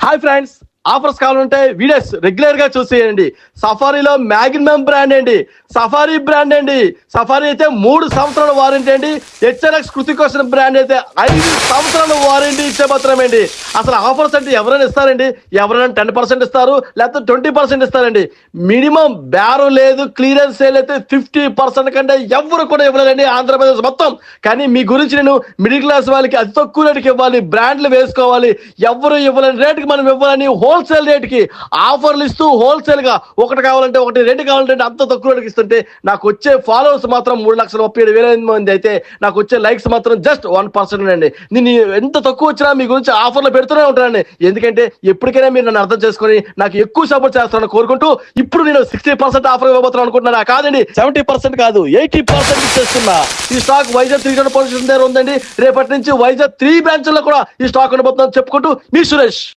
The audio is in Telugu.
హాయ్ ఫ్రెండ్స్, ఆఫర్స్ కావాలంటే వీడియోస్ రెగ్యులర్ గా చూసేయండి. సఫారీలో మ్యాగ్నమ్ బ్రాండ్ అండి, సఫారీ బ్రాండ్ అండి. సఫారీ అయితే 3 సంవత్సరాల వారంటీ అండి. హెచ్ఎన్ఎక్స్ కృతికోషన్ బ్రాండ్ అయితే 5 సంవత్సరాల వారంటీ ఇచ్చే మాత్రమేండి. అసలు ఆఫర్స్ అంటే ఎవరైనా ఇస్తారండి? ఎవరైనా 10% ఇస్తారు, లేకపోతే 20% ఇస్తారండి. మినిమం బేరం లేదు, క్లియరెన్స్ సేల్ అయితే 50% కంటే ఎవరు కూడా ఇవ్వలేదండి ఆంధ్రప్రదేశ్ మొత్తం. కానీ మీ గురించి నేను మిడిల్ క్లాస్ వాళ్ళకి అతి తక్కువ రేటుకి ఇవ్వాలి, బ్రాండ్లు వేసుకోవాలి, ఎవరు ఇవ్వలేని రేటుకి మనం ఇవ్వాలని హోల్సేల్ రేటుకి ఆఫర్లు ఇస్తూ హోల్సేల్ గా ఒకటి కావాలంటే ఒకటి, రెండు కావాలంటే అంత తక్కువ రేటుకి ఇస్తుంటే నాకు వచ్చే ఫాలోవర్స్ మాత్రం 3,37,000 మంది అయితే నాకు వచ్చే లైక్స్ మాత్రం జస్ట్ 1% అండి. నేను ఎంత తక్కువ వచ్చినా మీ గురించి ఆఫర్లు పెడుతూనే ఉంటానండి. ఎందుకంటే ఎప్పటికైనా మీరు నన్ను అర్థం చేసుకొని నాకు ఎక్కువ సపోర్ట్ చేస్తారని కోరుకుంటూ ఇప్పుడు నేను 60% ఆఫర్ ఇవ్వబోతున్నాను అనుకుంటున్నాను. కాదండి, 70% కాదు, 80% ఇచ్చేస్తున్నా. ఈ స్టాక్ వైజాగ్ 300 పొజిషన్ దగ్గర ఉందండి. రేపటి నుంచి వైజాగ్ 3 బ్రాంచ్ల్లో కూడా ఈ స్టాక్ ఉండబోతుందని చెప్పుకుంటూ మీ సురేష్.